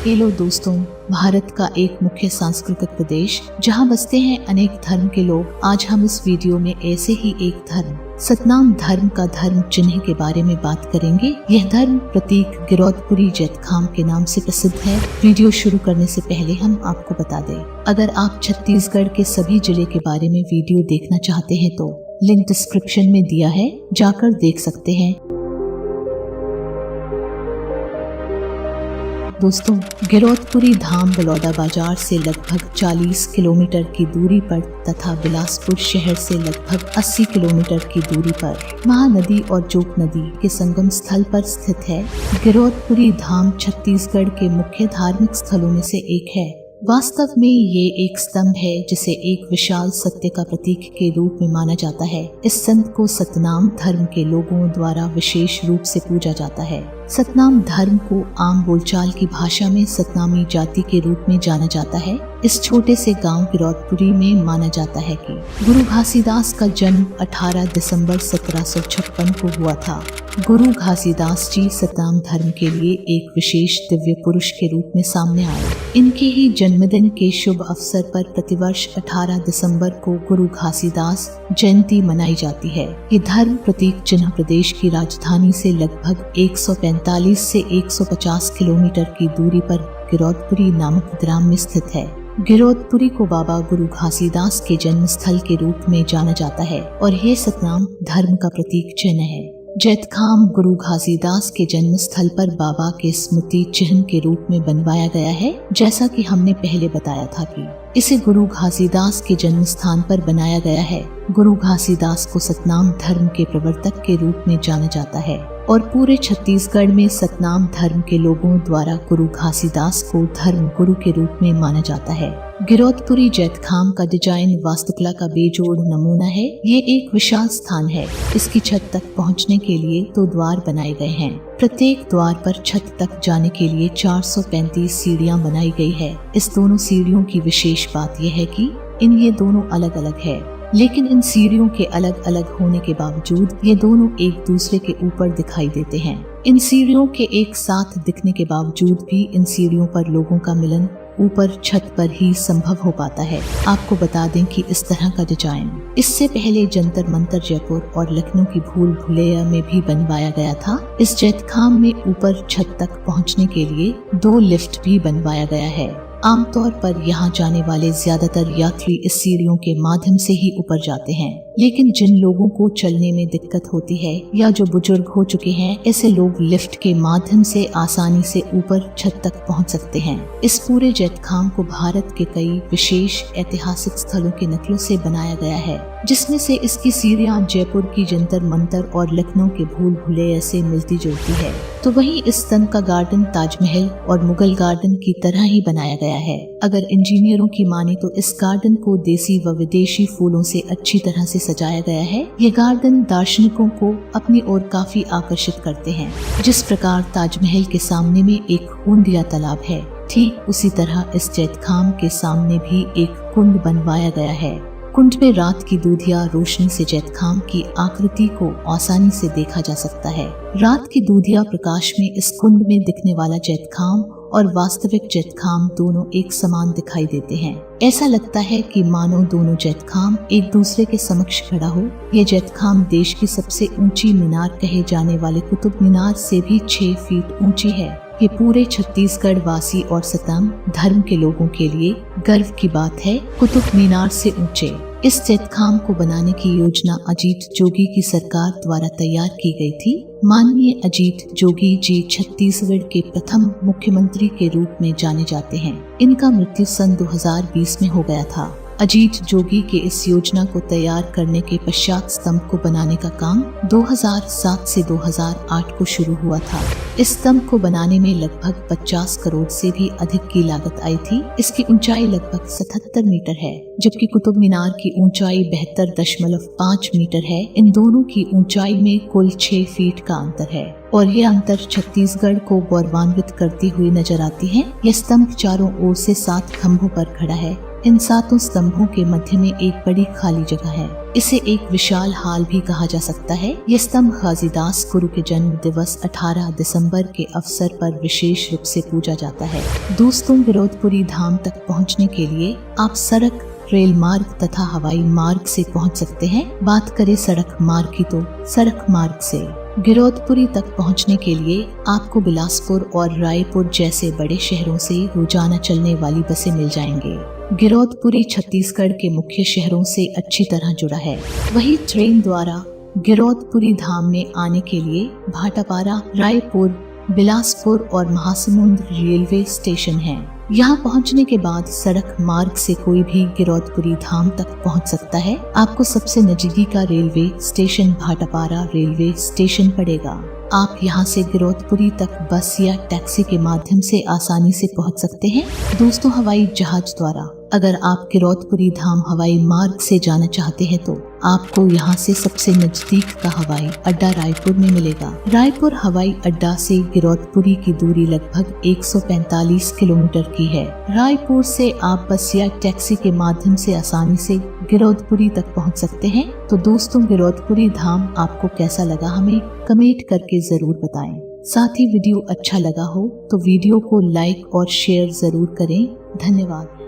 Hello दोस्तों, भारत का एक मुख्य सांस्कृतिक प्रदेश जहां बसते हैं अनेक धर्म के लोग। आज हम इस वीडियो में ऐसे ही एक धर्म सतनाम धर्म का धर्म चिन्ह के बारे में बात करेंगे। यह धर्म प्रतीक गिरौदपुरी जैतखाम के नाम से प्रसिद्ध है। वीडियो शुरू करने से पहले हम आपको बता दें, अगर आप छत्तीसगढ़ के सभी जिले के बारे में वीडियो देखना चाहते हैं तो लिंक डिस्क्रिप्शन में दिया है, जाकर देख सकते हैं। दोस्तों, गिरौदपुरी धाम बलौदाबाजार से लगभग 40 किलोमीटर की दूरी पर तथा बिलासपुर शहर से लगभग 80 किलोमीटर की दूरी पर महानदी और जोक नदी के संगम स्थल पर स्थित है। गिरौदपुरी धाम छत्तीसगढ़ के मुख्य धार्मिक स्थलों में से एक है। वास्तव में ये एक स्तंभ है जिसे एक विशाल सत्य का प्रतीक के रूप में माना जाता है। इस संत को सतनाम धर्म के लोगों द्वारा विशेष रूप से पूजा जाता है। सतनाम धर्म को आम बोलचाल की भाषा में सतनामी जाति के रूप में जाना जाता है। इस छोटे से गांव गिरौदपुरी में माना जाता है कि गुरु घासीदास का जन्म 18 दिसंबर 1756 को हुआ था। गुरु घासीदास जी सतनाम धर्म के लिए एक विशेष दिव्य पुरुष के रूप में सामने आए। इनके ही जन्मदिन के शुभ अवसर पर प्रतिवर्ष 18 दिसंबर को गुरु घासीदास जयंती मनाई जाती है। ये धर्म प्रतीक चिन्ह प्रदेश की राजधानी से लगभग 145 से 150 किलोमीटर की दूरी पर गिरौदपुरी नामक ग्राम में स्थित है। गिरौदपुरी को बाबा गुरु घासीदास के जन्म स्थल के रूप में जाना जाता है और ये सतनाम धर्म का प्रतीक चिन्ह है। जैतखाम गुरु घासीदास के जन्म स्थल पर बाबा के स्मृति चिन्ह के रूप में बनवाया गया है। जैसा कि हमने पहले बताया था कि इसे गुरु घासीदास के जन्म स्थान पर बनाया गया है। गुरु घासीदास को सतनाम धर्म के प्रवर्तक के रूप में जाना जाता है और पूरे छत्तीसगढ़ में सतनाम धर्म के लोगों द्वारा गुरु घासीदास को धर्म गुरु के रूप में माना जाता है। गिरौदपुरी जैतखाम का डिजाइन वास्तुकला का बेजोड़ नमूना है। ये एक विशाल स्थान है। इसकी छत तक पहुंचने के लिए 2 द्वार बनाए गए हैं। प्रत्येक द्वार पर छत तक जाने के लिए 435 सीढ़ियां बनाई गई है। इस दोनों सीढ़ियों की विशेष बात यह है कि ये दोनों अलग अलग है, लेकिन इन सीढ़ियों के अलग अलग होने के बावजूद ये दोनों एक दूसरे के ऊपर दिखाई देते हैं। इन सीढ़ियों के एक साथ दिखने के बावजूद भी इन सीढ़ियों पर लोगों का मिलन ऊपर छत पर ही संभव हो पाता है। आपको बता दें कि इस तरह का डिजाइन इससे पहले जंतर मंतर जयपुर और लखनऊ की भूल भुलैया में भी बनवाया गया था। इस जैतखाम में ऊपर छत तक पहुंचने के लिए 2 लिफ्ट भी बनवाया गया है। आमतौर पर यहाँ जाने वाले ज्यादातर यात्री इस सीढ़ियों के माध्यम से ही ऊपर जाते हैं, लेकिन जिन लोगों को चलने में दिक्कत होती है या जो बुजुर्ग हो चुके हैं, ऐसे लोग लिफ्ट के माध्यम से आसानी से ऊपर छत तक पहुँच सकते हैं। इस पूरे जैतखाम को भारत के कई विशेष ऐतिहासिक स्थलों के नकलों से बनाया गया है, जिसमें से इसकी सीढ़ियां जयपुर की जंतर मंतर और लखनऊ के भूल भुलैया से मिलती जुलती है। तो वहीं इस स्तंभ का गार्डन ताजमहल और मुगल गार्डन की तरह ही बनाया गया है। अगर इंजीनियरों की माने तो इस गार्डन को देसी व विदेशी फूलों से अच्छी तरह से सजाया गया है। ये गार्डन दार्शनिकों को अपनी ओर काफी आकर्षित करते हैं। जिस प्रकार ताजमहल के सामने में एक कुंड या तालाब है, ठीक उसी तरह इस जैतखाम के सामने भी एक कुंड बनवाया गया है। कुंड में रात की दूधिया रोशनी से जैतखाम की आकृति को आसानी से देखा जा सकता है। रात की दूधिया प्रकाश में इस कुंड में दिखने वाला जैतखाम और वास्तविक जैतखाम दोनों एक समान दिखाई देते हैं। ऐसा लगता है कि मानो दोनों जैतखाम एक दूसरे के समक्ष खड़ा हो। ये जैतखाम देश की सबसे ऊंची मीनार कहे जाने वाले कुतुब मीनार से भी 6 फीट ऊंची है। ये पूरे छत्तीसगढ़ वासी और सतनाम धर्म के लोगों के लिए गर्व की बात है। कुतुब मीनार से ऊंचे इस जैतखाम को बनाने की योजना अजीत जोगी की सरकार द्वारा तैयार की गई थी। माननीय अजीत जोगी जी छत्तीसगढ़ के प्रथम मुख्यमंत्री के रूप में जाने जाते हैं। इनका मृत्यु सन 2020 में हो गया था। अजीत जोगी के इस योजना को तैयार करने के पश्चात स्तंभ को बनाने का काम 2007 से 2008 को शुरू हुआ था। इस स्तंभ को बनाने में लगभग 50 करोड़ से भी अधिक की लागत आई थी। इसकी ऊंचाई लगभग 77 मीटर है, जबकि कुतुब मीनार की ऊंचाई 72.5 मीटर है। इन दोनों की ऊंचाई में कुल 6 फीट का अंतर है और ये अंतर छत्तीसगढ़ को गौरवान्वित करती हुई नजर आती है। यह स्तंभ चारों ओर से 7 खंभों पर खड़ा है। इन 7 स्तंभों के मध्य में एक बड़ी खाली जगह है। इसे एक विशाल हाल भी कहा जा सकता है। ये स्तंभ गाजीदास गुरु के जन्म दिवस 18 दिसंबर के अवसर पर विशेष रूप से पूजा जाता है। दोस्तों, गिरौदपुरी धाम तक पहुंचने के लिए आप सड़क, रेल मार्ग तथा हवाई मार्ग से पहुंच सकते हैं। बात करें सड़क मार्ग की तो सड़क मार्ग से गिरौदपुरी तक पहुंचने के लिए आपको बिलासपुर और रायपुर जैसे बड़े शहरों से रोजाना चलने वाली बसें मिल जाएंगे। गिरौदपुरी छत्तीसगढ़ के मुख्य शहरों से अच्छी तरह जुड़ा है। वही ट्रेन द्वारा गिरौदपुरी धाम में आने के लिए भाटापारा, रायपुर, बिलासपुर और महासमुंद रेलवे स्टेशन हैं। यहाँ पहुँचने के बाद सड़क मार्ग से कोई भी गिरौदपुरी धाम तक पहुँच सकता है। आपको सबसे नजदीकी का railway station Bhatapara railway station पड़ेगा। आप यहाँ से गिरौदपुरी तक बस या टैक्सी के माध्यम से आसानी से पहुँच सकते हैं। दोस्तों, हवाई जहाज द्वारा अगर आप गिरौदपुरी धाम हवाई मार्ग से जाना चाहते हैं तो आपको यहाँ से सबसे नजदीक का हवाई अड्डा रायपुर में मिलेगा। रायपुर हवाई अड्डा से गिरौदपुरी की दूरी लगभग 145 किलोमीटर की है। रायपुर से आप बस या टैक्सी के माध्यम से आसानी से गिरौदपुरी तक पहुँच सकते हैं। तो दोस्तों, गिरौदपुरी धाम आपको कैसा लगा हमें कमेंट करके जरूर बताएं। साथ ही वीडियो अच्छा लगा हो तो वीडियो को लाइक और शेयर जरूर करें। धन्यवाद।